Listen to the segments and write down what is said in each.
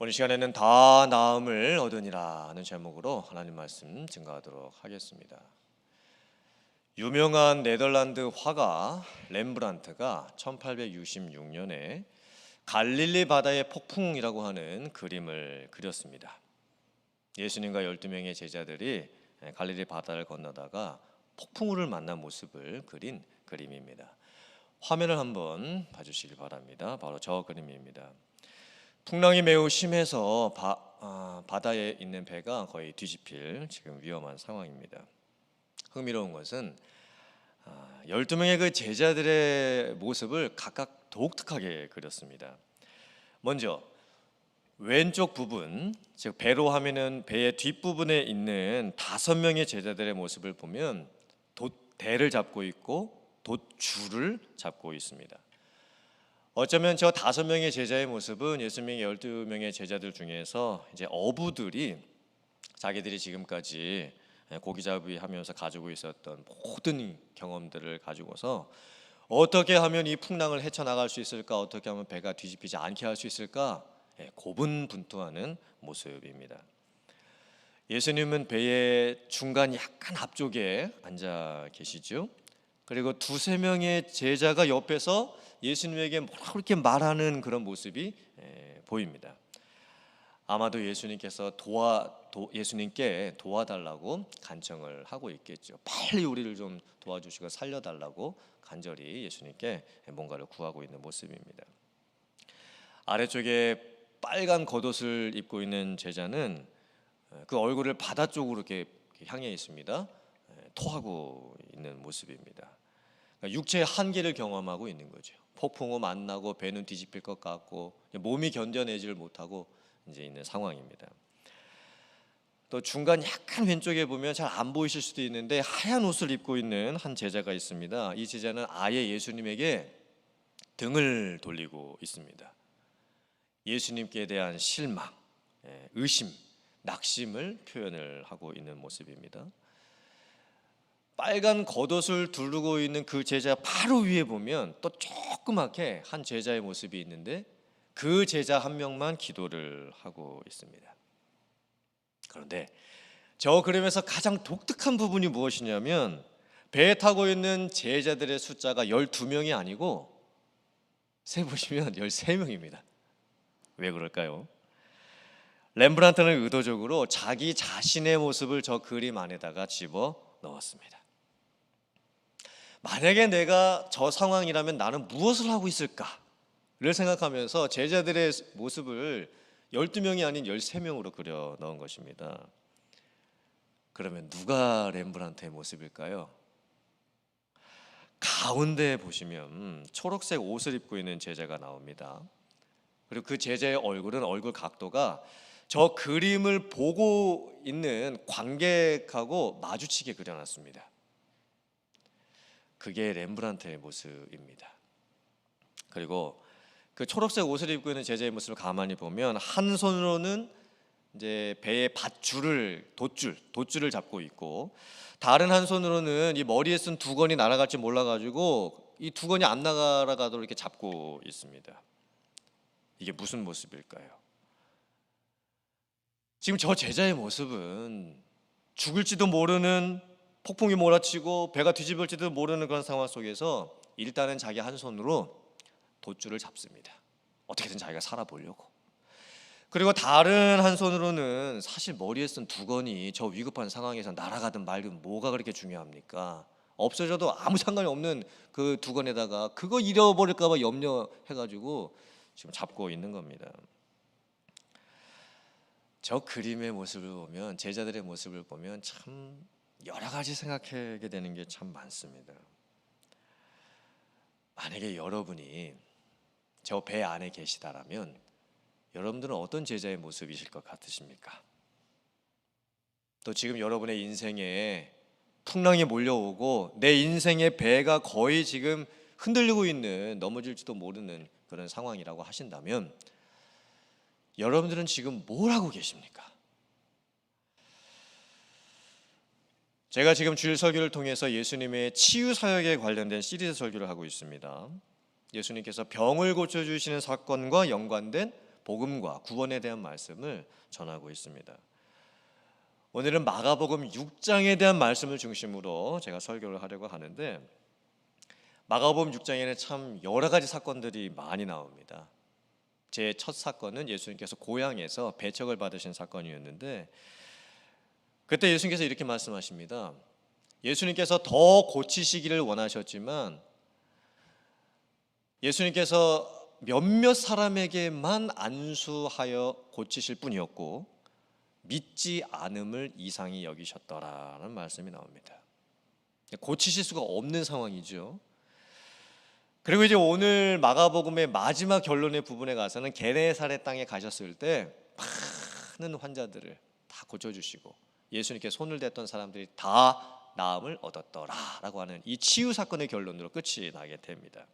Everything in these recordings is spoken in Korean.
오늘 시간에는 다 나음을 얻으니라 하는 제목으로 하나님 말씀 증거하도록 하겠습니다. 유명한 네덜란드 화가 렘브란트가 1866년에 갈릴리 바다의 폭풍이라고 하는 그림을 그렸습니다. 예수님과 12명의 제자들이 갈릴리 바다를 건너다가 폭풍우를 만난 모습을 그린 그림입니다. 화면을 한번 봐주시기 바랍니다. 바로 저 그림입니다. 풍랑이 매우 심해서 바다에 있는 배가 거의 뒤집힐 지금 위험한 상황입니다. 흥미로운 것은 12명의 그 제자들의 모습을 각각 독특하게 그렸습니다. 먼저 왼쪽 부분, 즉 배로 하면은 배의 뒷부분에 있는 5명의 제자들의 모습을 보면 돛대를 잡고 있고 돛줄을 잡고 있습니다. 어쩌면 저 5명의 제자의 모습은 예수님의 12명의 제자들 중에서 이제 어부들이 자기들이 지금까지 고기잡이 하면서 가지고 있었던 모든 경험들을 가지고서 어떻게 하면 이 풍랑을 헤쳐나갈 수 있을까, 어떻게 하면 배가 뒤집히지 않게 할 수 있을까 고분분투하는 모습입니다. 예수님은 배의 중간 약간 앞쪽에 앉아 계시죠. 그리고 2-3명의 제자가 옆에서 예수님에게 뭐라고 이렇게 말하는 그런 모습이 보입니다. 아마도 예수님께 도와달라고 간청을 하고 있겠죠. 빨리 우리를 좀 도와주시고 살려달라고 간절히 예수님께 뭔가를 구하고 있는 모습입니다. 아래쪽에 빨간 겉옷을 입고 있는 제자는 그 얼굴을 바다 쪽으로 이렇게 향해 있습니다. 토하고 있는 모습입니다. 육체의 한계를 경험하고 있는 거죠. 폭풍우 만나고 배는 뒤집힐 것 같고 몸이 견뎌내지를 못하고 이제 있는 상황입니다. 또 중간 약간 왼쪽에 보면 잘 안 보이실 수도 있는데 하얀 옷을 입고 있는 한 제자가 있습니다. 이 제자는 아예 예수님에게 등을 돌리고 있습니다. 예수님께 대한 실망, 의심, 낙심을 표현을 하고 있는 모습입니다. 빨간 겉옷을 두르고 있는 그 제자 바로 위에 보면 또 조그맣게 한 제자의 모습이 있는데 그 제자 한 명만 기도를 하고 있습니다. 그런데 저 그림에서 가장 독특한 부분이 무엇이냐면 배에 타고 있는 제자들의 숫자가 12명이 아니고 세보시면 13명입니다. 왜 그럴까요? 렘브란트는 의도적으로 자기 자신의 모습을 저 그림 안에다가 집어 넣었습니다. 만약에 내가 저 상황이라면 나는 무엇을 하고 있을까를 생각하면서 제자들의 모습을 12명이 아닌 13명으로 그려 넣은 것입니다. 그러면 누가 렘브란트의 모습일까요? 가운데 보시면 초록색 옷을 입고 있는 제자가 나옵니다. 그리고 그 제자의 얼굴 각도가 저 그림을 보고 있는 관객하고 마주치게 그려놨습니다. 그게 렘브란트의 모습입니다. 그리고 그 초록색 옷을 입고 있는 제자의 모습을 가만히 보면 한 손으로는 이제 배의 돛줄을 잡고 있고 다른 한 손으로는 이 머리에 쓴 두건이 날아갈지 몰라가지고 이 두건이 안 날아가도록 이렇게 잡고 있습니다. 이게 무슨 모습일까요? 지금 저 제자의 모습은 죽을지도 모르는 폭풍이 몰아치고 배가 뒤집을지도 모르는 그런 상황 속에서 일단은 자기 한 손으로 돛줄을 잡습니다. 어떻게든 자기가 살아보려고. 그리고 다른 한 손으로는 사실 머리에 쓴 두건이 저 위급한 상황에서 날아가든 말든 뭐가 그렇게 중요합니까? 없어져도 아무 상관이 없는 그 두건에다가 그거 잃어버릴까 봐 염려해가지고 지금 잡고 있는 겁니다. 저 그림의 모습을 보면 제자들의 모습을 보면 참 여러 가지 생각하게 되는 게 참 많습니다. 만약에 여러분이 저 배 안에 계시다라면 여러분들은 어떤 제자의 모습이실 것 같으십니까? 또 지금 여러분의 인생에 풍랑이 몰려오고 내 인생의 배가 거의 지금 흔들리고 있는 넘어질지도 모르는 그런 상황이라고 하신다면 여러분들은 지금 뭘 하고 계십니까? 제가 지금 주일 설교를 통해서 예수님의 치유 사역에 관련된 시리즈 설교를 하고 있습니다. 예수님께서 병을 고쳐주시는 사건과 연관된 복음과 구원에 대한 말씀을 전하고 있습니다. 오늘은 마가복음 6장에 대한 말씀을 중심으로 제가 설교를 하려고 하는데, 마가복음 6장에는 참 여러 가지 사건들이 많이 나옵니다. 제 첫 사건은 예수님께서 고향에서 배척을 받으신 사건이었는데, 그때 예수님께서 이렇게 말씀하십니다. 예수님께서 더 고치시기를 원하셨지만 예수님께서 몇몇 사람에게만 안수하여 고치실 뿐이었고 믿지 않음을 이상히 여기셨더라라는 말씀이 나옵니다. 고치실 수가 없는 상황이죠. 그리고 이제 오늘 마가복음의 마지막 결론의 부분에 가서는 게네사렛 땅에 가셨을 때 많은 환자들을 다 고쳐주시고 예수님께 손을 댔던 사람들이 다 나음을 얻었더라라고 하는 이 치유 사건의 결론으로 끝이 나게 됩니다.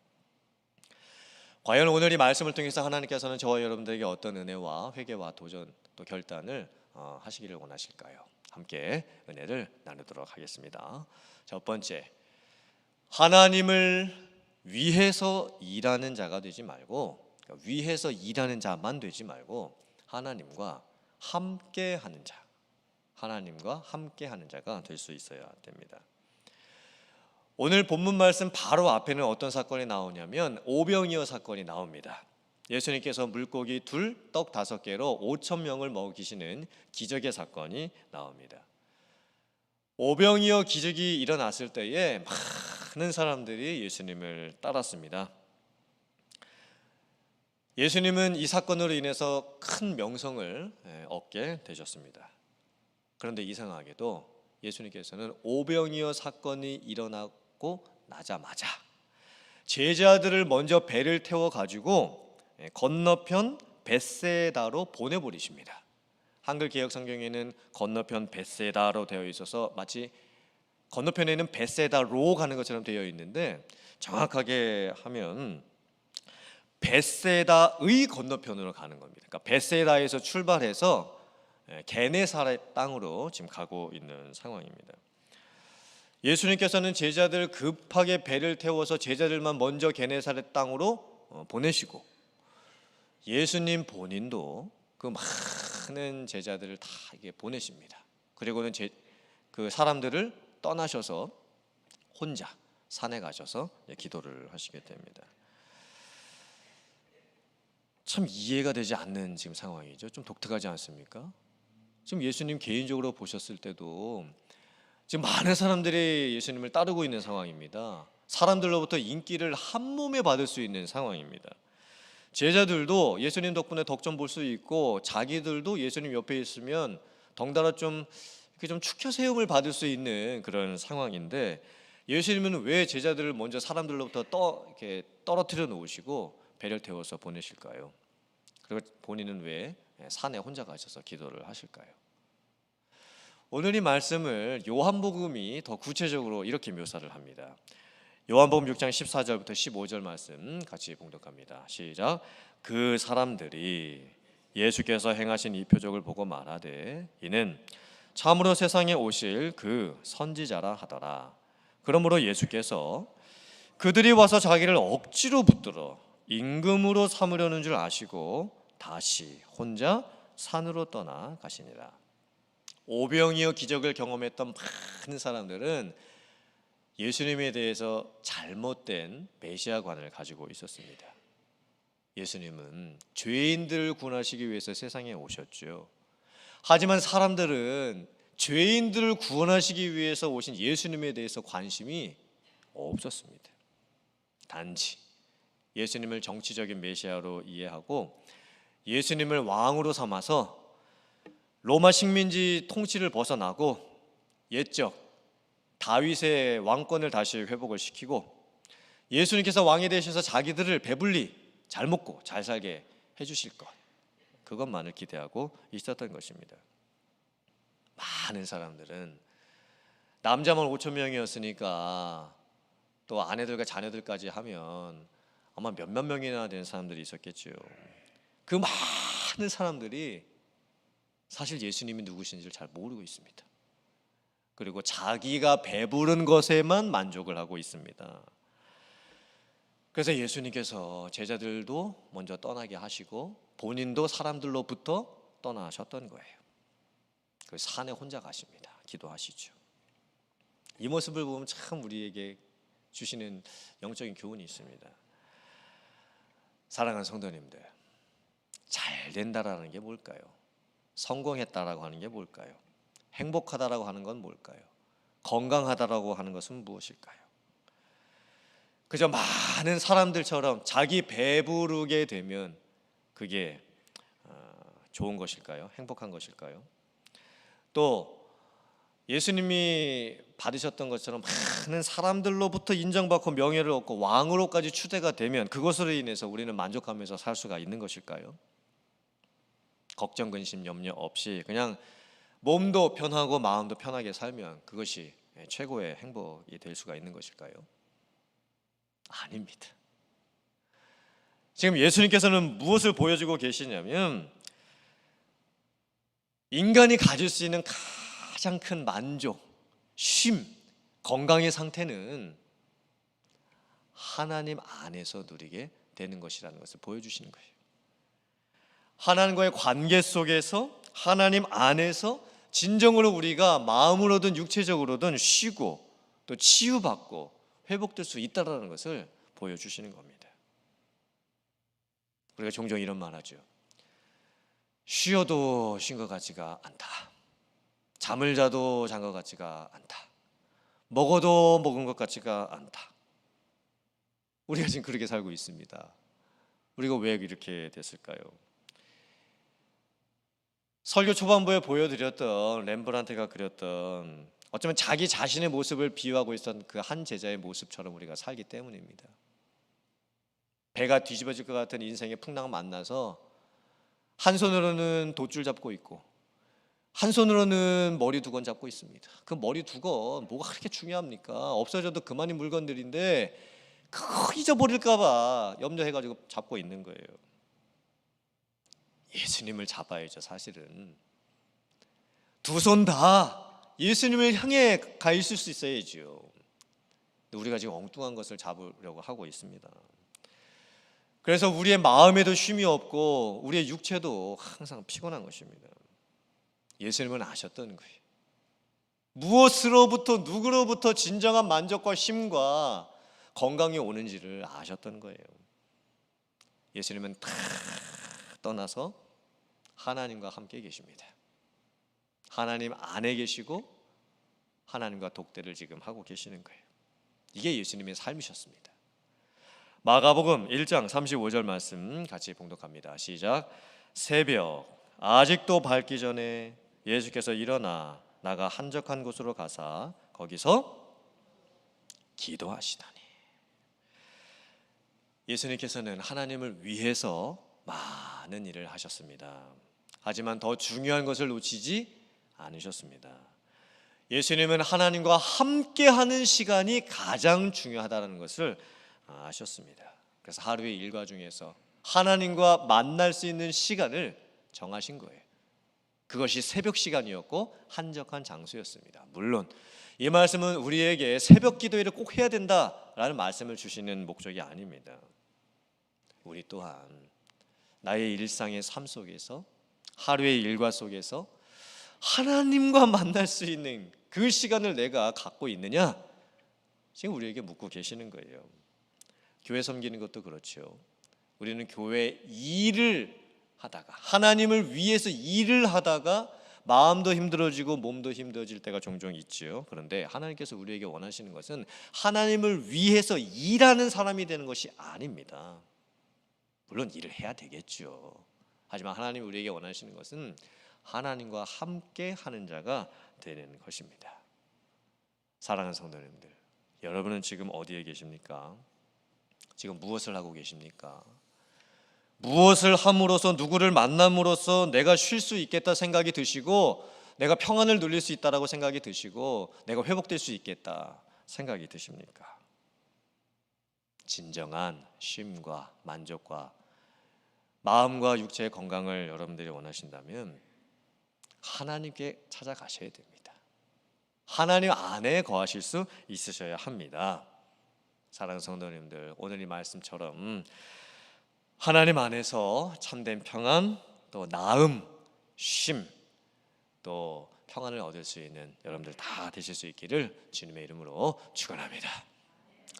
과연 오늘 이 말씀을 통해서 하나님께서는 저와 여러분들에게 어떤 은혜와 회개와 도전 또 결단을 하시기를 원하실까요? 함께 은혜를 나누도록 하겠습니다. 첫 번째, 하나님을 위해서 일하는 자가 되지 말고, 위해서 일하는 자만 되지 말고 하나님과 함께하는 자, 하나님과 함께하는 자가 될 수 있어야 됩니다. 오늘 본문 말씀 바로 앞에는 어떤 사건이 나오냐면 오병이어 사건이 나옵니다. 예수님께서 물고기 2, 떡 5개로 5,000명을 먹이시는 기적의 사건이 나옵니다. 오병이어 기적이 일어났을 때에 많은 사람들이 예수님을 따랐습니다. 예수님은 이 사건으로 인해서 큰 명성을 얻게 되셨습니다. 그런데 이상하게도 예수님께서는 오병이어 사건이 일어나고 나자마자 제자들을 먼저 배를 태워 가지고 건너편 벳세다로 보내버리십니다. 한글 개역 성경에는 건너편 벳세다로 되어 있어서 마치 건너편에는 벳세다로 가는 것처럼 되어 있는데, 정확하게 하면 벳세다의 건너편으로 가는 겁니다. 그러니까 벳세다에서 출발해서 게네사렛 땅으로 지금 가고 있는 상황입니다. 예수님께서는 제자들 급하게 배를 태워서 제자들만 먼저 게네사렛 땅으로 보내시고 예수님 본인도 그 많은 제자들을 다 이게 보내십니다. 그리고는 그 사람들을 떠나셔서 혼자 산에 가셔서 기도를 하시게 됩니다. 참 이해가 되지 않는 지금 상황이죠. 좀 독특하지 않습니까? 지금 예수님 개인적으로 보셨을 때도 지금 많은 사람들이 예수님을 따르고 있는 상황입니다. 사람들로부터 인기를 한 몸에 받을 수 있는 상황입니다. 제자들도 예수님 덕분에 덕 좀 볼 수 있고 자기들도 예수님 옆에 있으면 덩달아 좀 이렇게 좀 축혀 세움을 받을 수 있는 그런 상황인데, 예수님은 왜 제자들을 먼저 사람들로부터 이렇게 떨어뜨려 놓으시고 배를 태워서 보내실까요? 그리고 본인은 왜 산에 혼자 가셔서 기도를 하실까요? 오늘 이 말씀을 요한복음이 더 구체적으로 이렇게 묘사를 합니다. 요한복음 6장 14절부터 15절 말씀 같이 봉독합니다. 시작. 그 사람들이 예수께서 행하신 이 표적을 보고 말하되 이는 참으로 세상에 오실 그 선지자라 하더라. 그러므로 예수께서 그들이 와서 자기를 억지로 붙들어 임금으로 삼으려는 줄 아시고 다시 혼자 산으로 떠나 가시니라. 오병이어 기적을 경험했던 많은 사람들은 예수님에 대해서 잘못된 메시아관을 가지고 있었습니다. 예수님은 죄인들을 구원하시기 위해서 세상에 오셨죠. 하지만 사람들은 죄인들을 구원하시기 위해서 오신 예수님에 대해서 관심이 없었습니다. 단지 예수님을 정치적인 메시아로 이해하고 예수님을 왕으로 삼아서 로마 식민지 통치를 벗어나고 옛적 다윗의 왕권을 다시 회복을 시키고 예수님께서 왕이 되셔서 자기들을 배불리 잘 먹고 잘 살게 해주실 것, 그것만을 기대하고 있었던 것입니다. 많은 사람들은 남자만 5,000명이었으니까 또 아내들과 자녀들까지 하면 아마 몇몇 명이나 되는 사람들이 있었겠죠. 그 많은 사람들이 사실 예수님이 누구신지를 잘 모르고 있습니다. 그리고 자기가 배부른 것에만 만족을 하고 있습니다. 그래서 예수님께서 제자들도 먼저 떠나게 하시고 본인도 사람들로부터 떠나셨던 거예요. 그 산에 혼자 가십니다. 기도하시죠. 이 모습을 보면 참 우리에게 주시는 영적인 교훈이 있습니다. 사랑하는 성도님들, 잘 된다라는 게 뭘까요? 성공했다라고 하는 게 뭘까요? 행복하다라고 하는 건 뭘까요? 건강하다라고 하는 것은 무엇일까요? 그저 많은 사람들처럼 자기 배부르게 되면 그게 좋은 것일까요? 행복한 것일까요? 또 예수님이 받으셨던 것처럼 많은 사람들로부터 인정받고 명예를 얻고 왕으로까지 추대가 되면 그것으로 인해서 우리는 만족하면서 살 수가 있는 것일까요? 걱정, 근심, 염려 없이 그냥 몸도 편하고 마음도 편하게 살면 그것이 최고의 행복이 될 수가 있는 것일까요? 아닙니다. 지금 예수님께서는 무엇을 보여주고 계시냐면 인간이 가질 수 있는 가장 큰 만족, 쉼, 건강의 상태는 하나님 안에서 누리게 되는 것이라는 것을 보여주시는 거예요. 하나님과의 관계 속에서 하나님 안에서 진정으로 우리가 마음으로든 육체적으로든 쉬고 또 치유받고 회복될 수 있다는 것을 보여주시는 겁니다. 우리가 종종 이런 말 하죠. 쉬어도 쉰 것 같지가 않다. 잠을 자도 잔 것 같지가 않다. 먹어도 먹은 것 같지가 않다. 우리가 지금 그렇게 살고 있습니다. 우리가 왜 이렇게 됐을까요? 설교 초반부에 보여드렸던 렘브란트가 그렸던 어쩌면 자기 자신의 모습을 비유하고 있었던 그 한 제자의 모습처럼 우리가 살기 때문입니다. 배가 뒤집어질 것 같은 인생의 풍랑을 만나서 한 손으로는 돛줄 잡고 있고 한 손으로는 머리 두건 잡고 있습니다. 그 머리 두건 뭐가 그렇게 중요합니까? 없어져도 그만이 물건들인데 그거 잊어버릴까 봐 염려해가지고 잡고 있는 거예요. 예수님을 잡아야죠. 사실은 두 손 다 예수님을 향해 가 있을 수 있어야죠. 우리가 지금 엉뚱한 것을 잡으려고 하고 있습니다. 그래서 우리의 마음에도 쉼이 없고 우리의 육체도 항상 피곤한 것입니다. 예수님은 아셨던 거예요. 무엇으로부터 누구로부터 진정한 만족과 쉼과 건강이 오는지를 아셨던 거예요. 예수님은 다 떠나서 하나님과 함께 계십니다. 하나님 안에 계시고 하나님과 독대를 지금 하고 계시는 거예요. 이게 예수님의 삶이셨습니다. 마가복음 1장 35절 말씀 같이 봉독합니다. 시작. 새벽 아직도 밝기 전에 예수께서 일어나 나가 한적한 곳으로 가사 거기서 기도하시더니. 예수님께서는 하나님을 위해서 많은 일을 하셨습니다. 하지만 더 중요한 것을 놓치지 않으셨습니다. 예수님은 하나님과 함께하는 시간이 가장 중요하다는 것을 아셨습니다. 그래서 하루의 일과 중에서 하나님과 만날 수 있는 시간을 정하신 거예요. 그것이 새벽 시간이었고 한적한 장소였습니다. 물론 이 말씀은 우리에게 새벽 기도회를 꼭 해야 된다라는 말씀을 주시는 목적이 아닙니다. 우리 또한 나의 일상의 삶 속에서 하루의 일과 속에서 하나님과 만날 수 있는 그 시간을 내가 갖고 있느냐? 지금 우리에게 묻고 계시는 거예요. 교회 섬기는 것도 그렇죠. 우리는 교회 일을 하다가 하나님을 위해서 일을 하다가 마음도 힘들어지고 몸도 힘들어질 때가 종종 있죠. 그런데 하나님께서 우리에게 원하시는 것은 하나님을 위해서 일하는 사람이 되는 것이 아닙니다. 물론 일을 해야 되겠죠. 하지만 하나님이 우리에게 원하시는 것은 하나님과 함께 하는 자가 되는 것입니다. 사랑하는 성도님들, 여러분은 지금 어디에 계십니까? 지금 무엇을 하고 계십니까? 무엇을 함으로써 누구를 만남으로써 내가 쉴 수 있겠다 생각이 드시고 내가 평안을 누릴 수 있다라고 생각이 드시고 내가 회복될 수 있겠다 생각이 드십니까? 진정한 쉼과 만족과 마음과 육체의 건강을 여러분들이 원하신다면 하나님께 찾아가셔야 됩니다. 하나님 안에 거하실 수 있으셔야 합니다. 사랑하는 성도님들, 오늘 이 말씀처럼 하나님 안에서 참된 평안, 또 나음, 쉼, 또 평안을 얻을 수 있는 여러분들 다 되실 수 있기를 주님의 이름으로 축원합니다.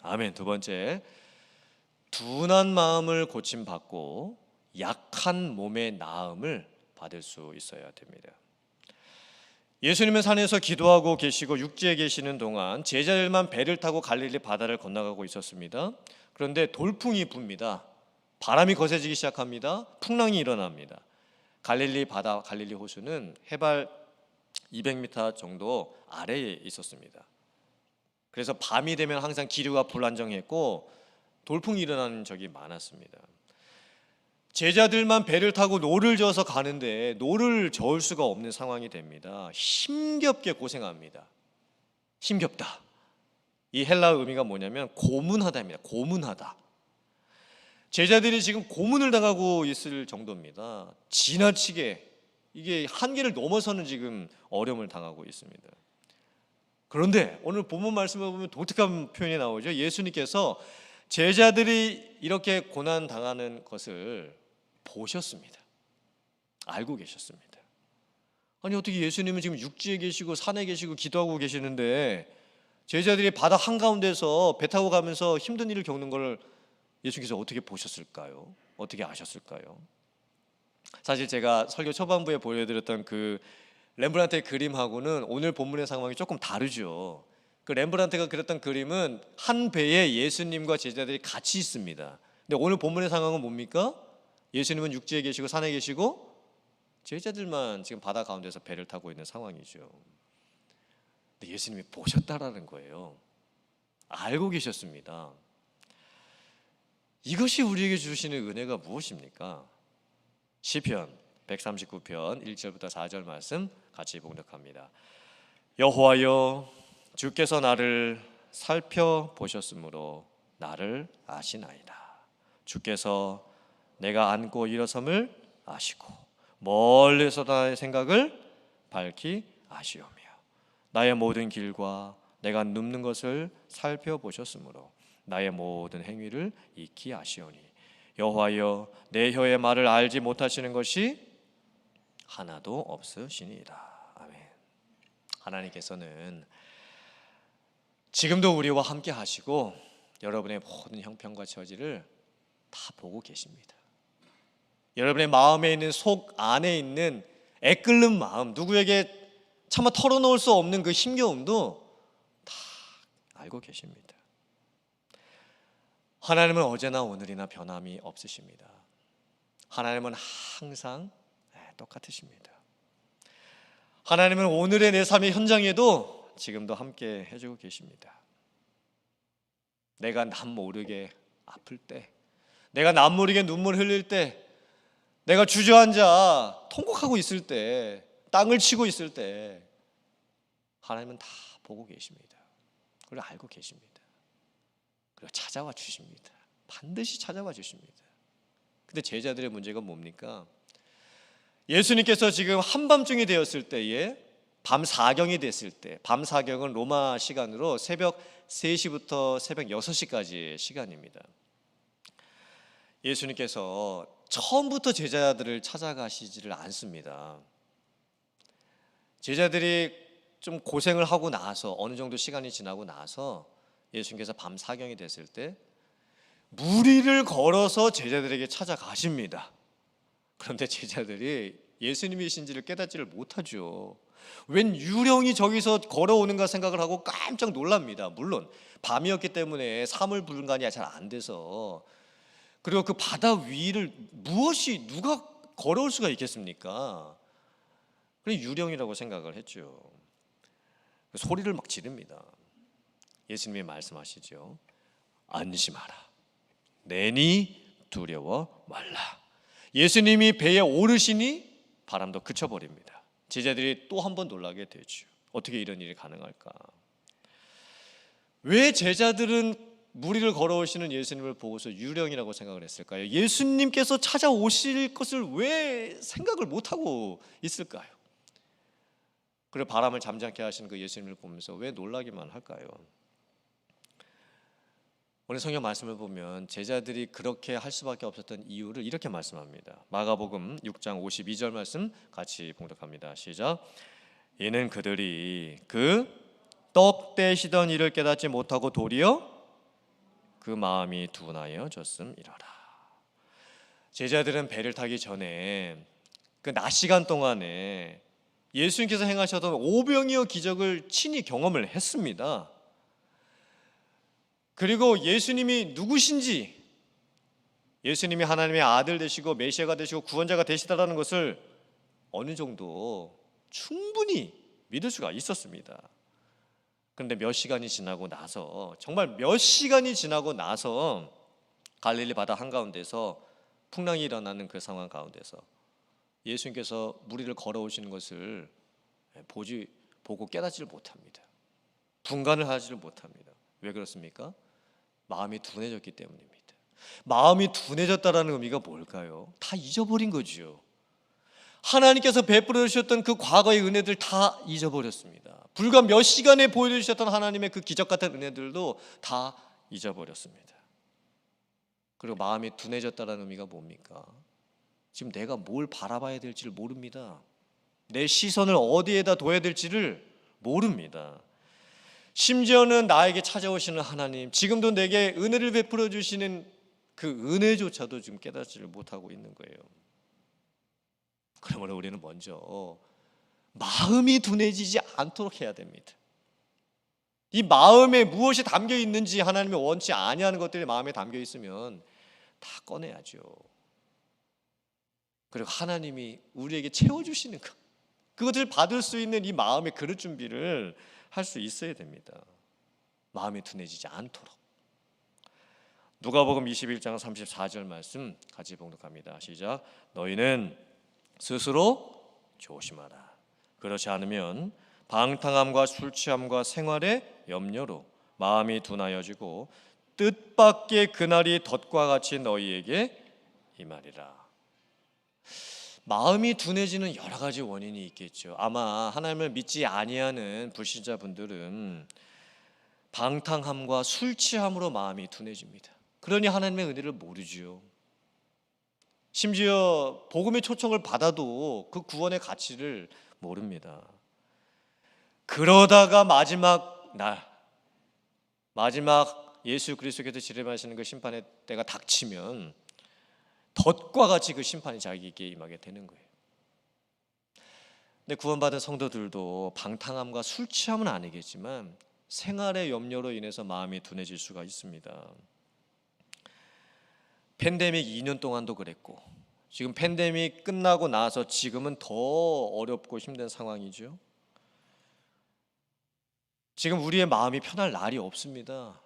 아멘. 두 번째, 둔한 마음을 고침받고 약한 몸의 나음을 받을 수 있어야 됩니다. 예수님은 산에서 기도하고 계시고 육지에 계시는 동안 제자들만 배를 타고 갈릴리 바다를 건너가고 있었습니다. 그런데 돌풍이 붑니다. 바람이 거세지기 시작합니다. 풍랑이 일어납니다. 갈릴리 바다, 갈릴리 호수는 해발 200m 정도 아래에 있었습니다. 그래서 밤이 되면 항상 기류가 불안정했고 돌풍이 일어나는 적이 많았습니다. 제자들만 배를 타고 노를 저어서 가는데 노를 저을 수가 없는 상황이 됩니다. 힘겹게 고생합니다. 힘겹다. 이 헬라어 의미가 뭐냐면 고문하다입니다. 고문하다. 제자들이 지금 고문을 당하고 있을 정도입니다. 지나치게 이게 한계를 넘어서는 지금 어려움을 당하고 있습니다. 그런데 오늘 본문 말씀을 보면 독특한 표현이 나오죠. 예수님께서 제자들이 이렇게 고난 당하는 것을 보셨습니다. 알고 계셨습니다. 아니 어떻게 예수님은 지금 육지에 계시고 산에 계시고 기도하고 계시는데 제자들이 바다 한가운데서 배 타고 가면서 힘든 일을 겪는 걸 예수님께서 어떻게 보셨을까요? 어떻게 아셨을까요? 사실 제가 설교 초반부에 보여드렸던 그 렘브란트의 그림하고는 오늘 본문의 상황이 조금 다르죠. 그 렘브란트가 그렸던 그림은 한 배에 예수님과 제자들이 같이 있습니다. 근데 오늘 본문의 상황은 뭡니까? 예수님은 육지에 계시고 산에 계시고 제자들만 지금 바다 가운데서 배를 타고 있는 상황이죠. 근데 예수님이 보셨다라는 거예요. 알고 계셨습니다. 이것이 우리에게 주시는 은혜가 무엇입니까? 시편 139편 1절부터 4절 말씀 같이 봉독합니다. 여호와여, 주께서 나를 살펴보셨으므로 나를 아시나이다. 주께서 내가 앉고 일어섬을 아시고 멀리서 나의 생각을 밝히 아시오며 나의 모든 길과 내가 눕는 것을 살펴보셨으므로 나의 모든 행위를 익히 아시오니 여호와여, 내 혀의 말을 알지 못하시는 것이 하나도 없으시니이다. 아멘. 하나님께서는 지금도 우리와 함께 하시고 여러분의 모든 형편과 처지를 다 보고 계십니다. 여러분의 마음에 있는 속 안에 있는 애끓는 마음, 누구에게 차마 털어놓을 수 없는 그 힘겨움도 다 알고 계십니다. 하나님은 어제나 오늘이나 변함이 없으십니다. 하나님은 항상 똑같으십니다. 하나님은 오늘의 내 삶의 현장에도 지금도 함께 해주고 계십니다. 내가 남 모르게 아플 때, 내가 남 모르게 눈물 흘릴 때, 내가 주저앉아 통곡하고 있을 때, 땅을 치고 있을 때 하나님은 다 보고 계십니다. 그걸 알고 계십니다. 그리고 찾아와 주십니다. 반드시 찾아와 주십니다. 근데 제자들의 문제가 뭡니까? 예수님께서 지금 한밤중이 되었을 때에 밤 사경이 됐을 때, 밤 사경은 로마 시간으로 새벽 3시부터 새벽 6시까지의 시간입니다. 예수님께서 처음부터 제자들을 찾아가시지를 않습니다. 제자들이 좀 고생을 하고 나서 어느 정도 시간이 지나고 나서 예수님께서 밤 사경이 됐을 때 무리를 걸어서 제자들에게 찾아가십니다. 그런데 제자들이 예수님이신지를 깨닫지를 못하죠. 웬 유령이 저기서 걸어오는가 생각을 하고 깜짝 놀랍니다. 물론 밤이었기 때문에 사물 분간이 잘 안 돼서, 그리고 그 바다 위를 무엇이 누가 걸어올 수가 있겠습니까? 그래서 유령이라고 생각을 했죠. 소리를 막 지릅니다. 예수님이 말씀하시죠. 안심하라. 내니 두려워 말라. 예수님이 배에 오르시니 바람도 그쳐버립니다. 제자들이 또 한 번 놀라게 되죠. 어떻게 이런 일이 가능할까? 왜 제자들은 무리를 걸어오시는 예수님을 보고서 유령이라고 생각을 했을까요? 예수님께서 찾아오실 것을 왜 생각을 못하고 있을까요? 그리고 바람을 잠잠케 하시는 그 예수님을 보면서 왜 놀라기만 할까요? 오늘 성경 말씀을 보면 제자들이 그렇게 할 수밖에 없었던 이유를 이렇게 말씀합니다. 마가복음 6장 52절 말씀 같이 봉독합니다. 시작. 이는 그들이 그 떡 떼시던 일을 깨닫지 못하고 도리어 그 마음이 둔하여졌음이러라. 제자들은 배를 타기 전에 그 낮 시간 동안에 예수님께서 행하셨던 오병이어 기적을 친히 경험을 했습니다. 그리고 예수님이 누구신지, 예수님이 하나님의 아들 되시고 메시아가 되시고 구원자가 되시다라는 것을 어느 정도 충분히 믿을 수가 있었습니다. 그런데 몇 시간이 지나고 나서, 정말 몇 시간이 지나고 나서 갈릴리 바다 한가운데서 풍랑이 일어나는 그 상황 가운데서 예수님께서 무리를 걸어오시는 것을 보고 깨닫지를 못합니다. 분간을 하지를 못합니다. 왜 그렇습니까? 마음이 둔해졌기 때문입니다. 마음이 둔해졌다라는 의미가 뭘까요? 다 잊어버린 거지요. 하나님께서 베풀어 주셨던 그 과거의 은혜들 다 잊어버렸습니다. 불과 몇 시간에 보여주셨던 하나님의 그 기적 같은 은혜들도 다 잊어버렸습니다. 그리고 마음이 둔해졌다는 의미가 뭡니까? 지금 내가 뭘 바라봐야 될지를 모릅니다. 내 시선을 어디에다 둬야 될지를 모릅니다. 심지어는 나에게 찾아오시는 하나님, 지금도 내게 은혜를 베풀어 주시는 그 은혜조차도 지금 깨닫지를 못하고 있는 거예요. 그러므로 우리는 먼저 마음이 둔해지지 않도록 해야 됩니다. 이 마음에 무엇이 담겨 있는지, 하나님이 원치 아니하는 것들이 마음에 담겨 있으면 다 꺼내야죠. 그리고 하나님이 우리에게 채워주시는 것, 그것을 받을 수 있는 이 마음의 그릇 준비를 할 수 있어야 됩니다. 마음이 둔해지지 않도록. 누가복음 21장 34절 말씀 같이 봉독합니다. 시작. 너희는 스스로 조심하라. 그렇지 않으면 방탕함과 술 취함과 생활의 염려로 마음이 둔하여지고 뜻밖의 그날이 덫과 같이 너희에게 임하리라. 마음이 둔해지는 여러 가지 원인이 있겠죠. 아마 하나님을 믿지 아니하는 불신자분들은 방탕함과 술 취함으로 마음이 둔해집니다. 그러니 하나님의 은혜를 모르지요. 심지어 복음의 초청을 받아도 그 구원의 가치를 모릅니다. 그러다가 마지막 날, 마지막 예수 그리스도께서 지름하시는 그 심판의 때가 닥치면 덫과 같이 그 심판이 자기에게 임하게 되는 거예요. 근데 구원받은 성도들도 방탕함과 술 취함은 아니겠지만 생활의 염려로 인해서 마음이 둔해질 수가 있습니다. 팬데믹 2년 동안도 그랬고 지금 팬데믹 끝나고 나서 지금은 더 어렵고 힘든 상황이죠. 지금 우리의 마음이 편할 날이 없습니다.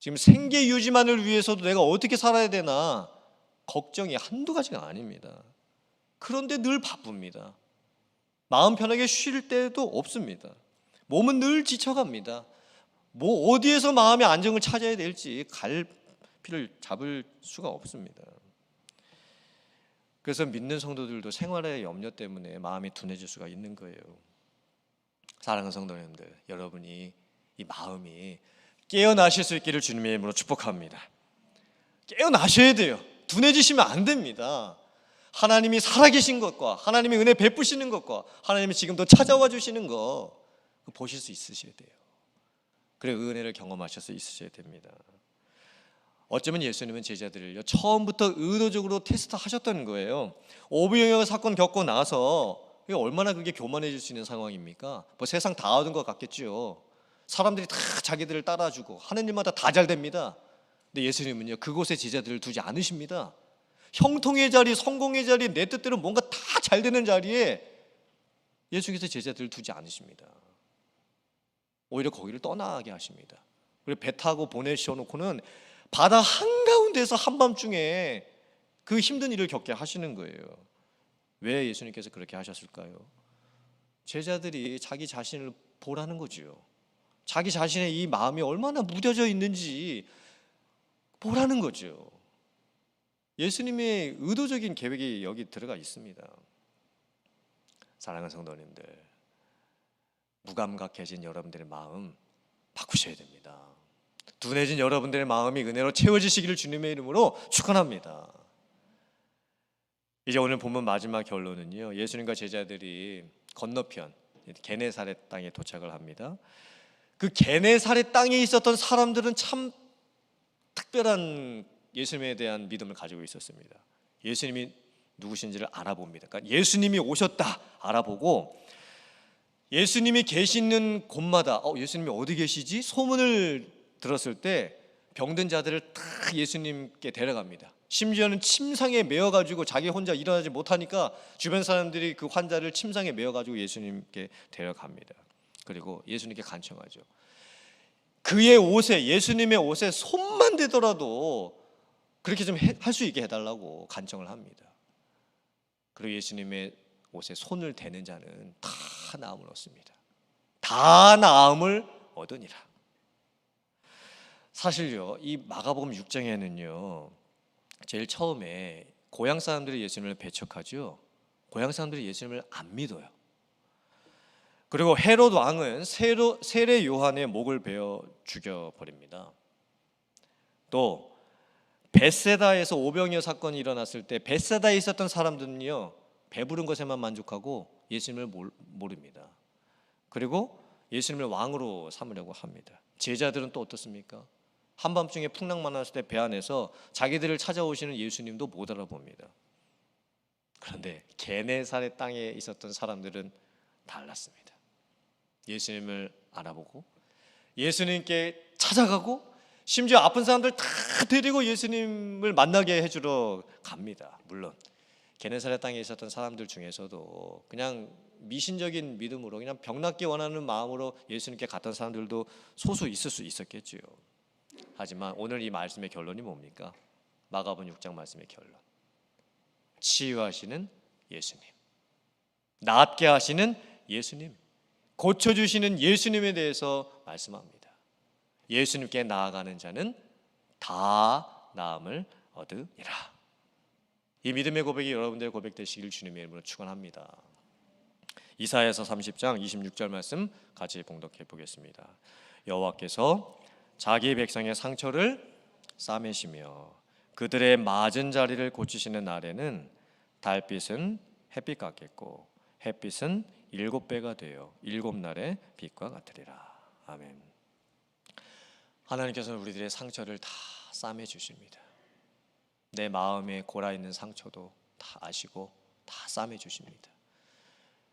지금 생계 유지만을 위해서도 내가 어떻게 살아야 되나 걱정이 한두 가지가 아닙니다. 그런데 늘 바쁩니다. 마음 편하게 쉴 때도 없습니다. 몸은 늘 지쳐갑니다. 뭐 어디에서 마음의 안정을 찾아야 될지 갈피를 잡을 수가 없습니다. 그래서 믿는 성도들도 생활의 염려 때문에 마음이 둔해질 수가 있는 거예요. 사랑하는 성도님들, 여러분이 이 마음이 깨어나실 수 있기를 주님의 이름으로 축복합니다. 깨어나셔야 돼요. 둔해지시면 안 됩니다. 하나님이 살아계신 것과 하나님이 은혜 베푸시는 것과 하나님이 지금도 찾아와 주시는 거 보실 수 있으셔야 돼요. 그래 은혜를 경험하실 수 있으셔야 됩니다. 어쩌면 예수님은 제자들을요 처음부터 의도적으로 테스트하셨던 거예요. 오병이어 사건 겪고 나서 얼마나 그게 교만해질 수 있는 상황입니까? 뭐 세상 다 얻은 것 같겠죠. 사람들이 다 자기들을 따라주고 하는 일마다 다 잘 됩니다. 근데 예수님은요 그곳에 제자들을 두지 않으십니다. 형통의 자리, 성공의 자리, 내 뜻대로 뭔가 다 잘 되는 자리에 예수께서 제자들을 두지 않으십니다. 오히려 거기를 떠나게 하십니다. 그리고 배 타고 보내셔놓고는 바다 한가운데서 한밤중에 그 힘든 일을 겪게 하시는 거예요. 왜 예수님께서 그렇게 하셨을까요? 제자들이 자기 자신을 보라는 거지요. 자기 자신의 이 마음이 얼마나 무뎌져 있는지 보라는 거죠. 예수님의 의도적인 계획이 여기 들어가 있습니다. 사랑하는 성도님들, 무감각해진 여러분들의 마음 바꾸셔야 됩니다. 둔해진 여러분들의 마음이 은혜로 채워지시기를 주님의 이름으로 축원합니다. 이제 오늘 본문 마지막 결론은요, 예수님과 제자들이 건너편 게네사렛 땅에 도착을 합니다. 그 게네사렛 땅에 있었던 사람들은 참 특별한 예수님에 대한 믿음을 가지고 있었습니다. 예수님이 누구신지를 알아봅니다. 그러니까 예수님이 오셨다 알아보고, 예수님이 계시는 곳마다 예수님이 어디 계시지? 소문을 들었을 때 병든 자들을 다 예수님께 데려갑니다. 심지어는 침상에 메어가지고 자기 혼자 일어나지 못하니까 주변 사람들이 그 환자를 침상에 메어가지고 예수님께 데려갑니다. 그리고 예수님께 간청하죠. 그의 옷에, 예수님의 옷에 손만 대더라도 그렇게 좀 할 수 있게 해달라고 간청을 합니다. 그리고 예수님의 옷에 손을 대는 자는 다 나음을 얻습니다. 다 나음을 얻으니라. 사실요, 이 마가복음 6장에는요, 제일 처음에 고향 사람들이 예수님을 배척하죠. 고향 사람들이 예수님을 안 믿어요. 그리고 헤롯 왕은 세례 요한의 목을 베어 죽여버립니다. 또 벳세다에서 오병이어 사건이 일어났을 때 벳세다에 있었던 사람들은요, 배부른 것에만 만족하고 예수님을 모릅니다. 그리고 예수님을 왕으로 삼으려고 합니다. 제자들은 또 어떻습니까? 한밤중에 풍랑만 났을 때 배 안에서 자기들을 찾아오시는 예수님도 못 알아봅니다. 그런데 게네사렛 땅에 있었던 사람들은 달랐습니다. 예수님을 알아보고 예수님께 찾아가고 심지어 아픈 사람들 다 데리고 예수님을 만나게 해주러 갑니다. 물론 게네사렛 땅에 있었던 사람들 중에서도 그냥 미신적인 믿음으로 그냥 병 낫기 원하는 마음으로 예수님께 갔던 사람들도 소수 있을 수 있었겠지요. 하지만 오늘 이 말씀의 결론이 뭡니까? 마가복음 6장 말씀의 결론. 치유하시는 예수님, 낫게 하시는 예수님, 고쳐주시는 예수님에 대해서 말씀합니다. 예수님께 나아가는 자는 다 나음을 얻으리라. 이 믿음의 고백이 여러분들의 고백 되시길 주님의 이름으로 축원합니다. 이사야서 30장 26절 말씀 같이 봉독해 보겠습니다. 여호와께서 자기 백성의 상처를 싸매시며 그들의 맞은 자리를 고치시는 날에는 달빛은 햇빛 같겠고 햇빛은 7배가 되어 7날의 빛과 같으리라. 아멘. 하나님께서는 우리들의 상처를 다 싸매 주십니다. 내 마음에 골아 있는 상처도 다 아시고 다 싸매 주십니다.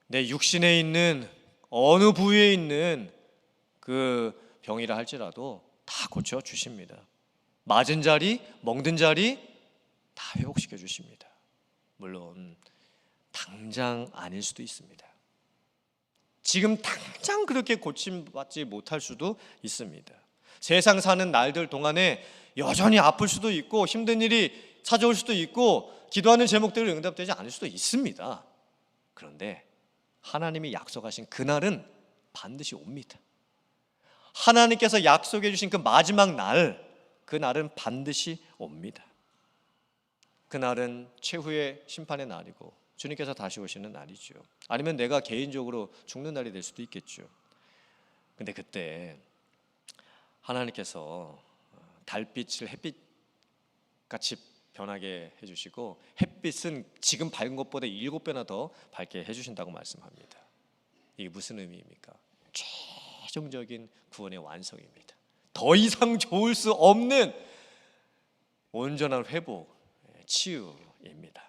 내 육신에 있는 어느 부위에 있는 그 병이라 할지라도 다 고쳐 주십니다. 맞은 자리, 먹는 자리 다 회복시켜 주십니다. 물론 당장 아닐 수도 있습니다. 지금 당장 그렇게 고침받지 못할 수도 있습니다. 세상 사는 날들 동안에 여전히 아플 수도 있고 힘든 일이 찾아올 수도 있고 기도하는 제목대로 응답되지 않을 수도 있습니다. 그런데 하나님이 약속하신 그날은 반드시 옵니다. 하나님께서 약속해 주신 그 마지막 날, 그날은 반드시 옵니다. 그날은 최후의 심판의 날이고 주님께서 다시 오시는 날이죠. 아니면 내가 개인적으로 죽는 날이 될 수도 있겠죠. 근데 그때 하나님께서 달빛을 햇빛같이 변하게 해주시고 햇빛은 지금 밝은 것보다 7배나 더 밝게 해주신다고 말씀합니다. 이게 무슨 의미입니까? 최종적인 구원의 완성입니다. 더 이상 좋을 수 없는 온전한 회복, 치유입니다.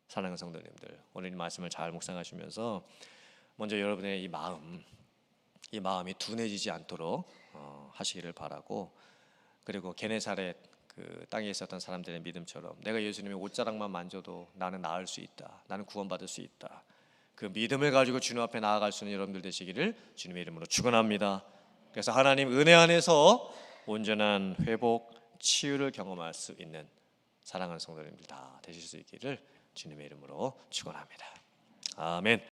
사랑하는 성도님들, 오늘 이 말씀을 잘 묵상하시면서 먼저 여러분의 이 마음이 둔해지지 않도록 하시기를 바라고, 그리고 게네사렛 그 땅에 있었던 사람들의 믿음처럼 내가 예수님의 옷자락만 만져도 나는 나을 수 있다, 나는 구원받을 수 있다, 그 믿음을 가지고 주님 앞에 나아갈 수 있는 여러분들 되시기를 주님의 이름으로 축원합니다. 그래서 하나님 은혜 안에서 온전한 회복, 치유를 경험할 수 있는 사랑하는 성도님들 다 되실 수 있기를 주님의 이름으로 축원합니다. 아멘.